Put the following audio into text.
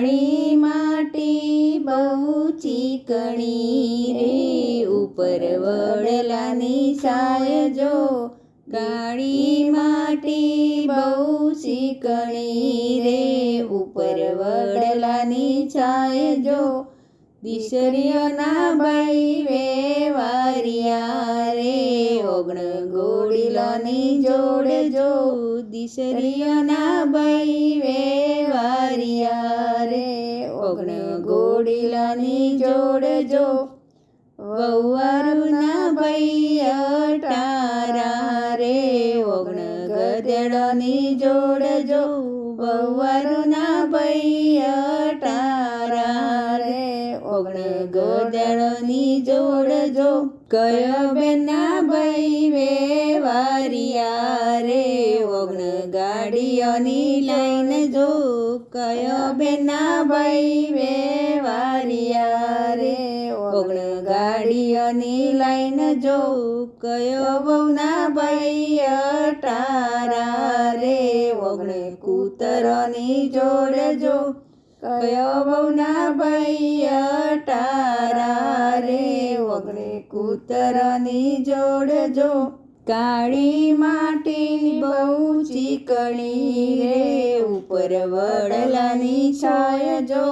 કાળી માટી બહુ ચીકણી રે, ઉપર વડલાની છાય જો. કાળી માટી બહુ ચીકણી રે, ઉપર વડલાની છાય જો. દીસરીઓના ભાઈ વેવારિયા રે, ઓગણ ઘોડીલાની જોડજો. દીસરીઓના ભાઈ વેવારિયા રે, ઓગણ ઘોડીલાની જોડજો. વહુવારુના ભાઈ અટારા રે, ઓગણ ગધેડાની જોડજો. વહુવારુના ભાઈ અટારા રે, ઓગણ ગધેડાની જોડજો. કયો બેનના ભાઈ વેવારિયા રે, ઓગણ ગાડીઓની લાઈન જો. કયો બેનના ભાઈ વેવારિયા રે, ઓગણ ગાડીઓની લાઈન જો. કયો વહુના ભાઈ અટારા રે, ઓગણ કૂતરોની જોડજો. કયો વહુના ભાઈ અટારા રે, ઓગણે કૂતરોની જોડજો. કાળી માટી બહુ ચીકણી રે, ઉપર વડલાની છાય જો.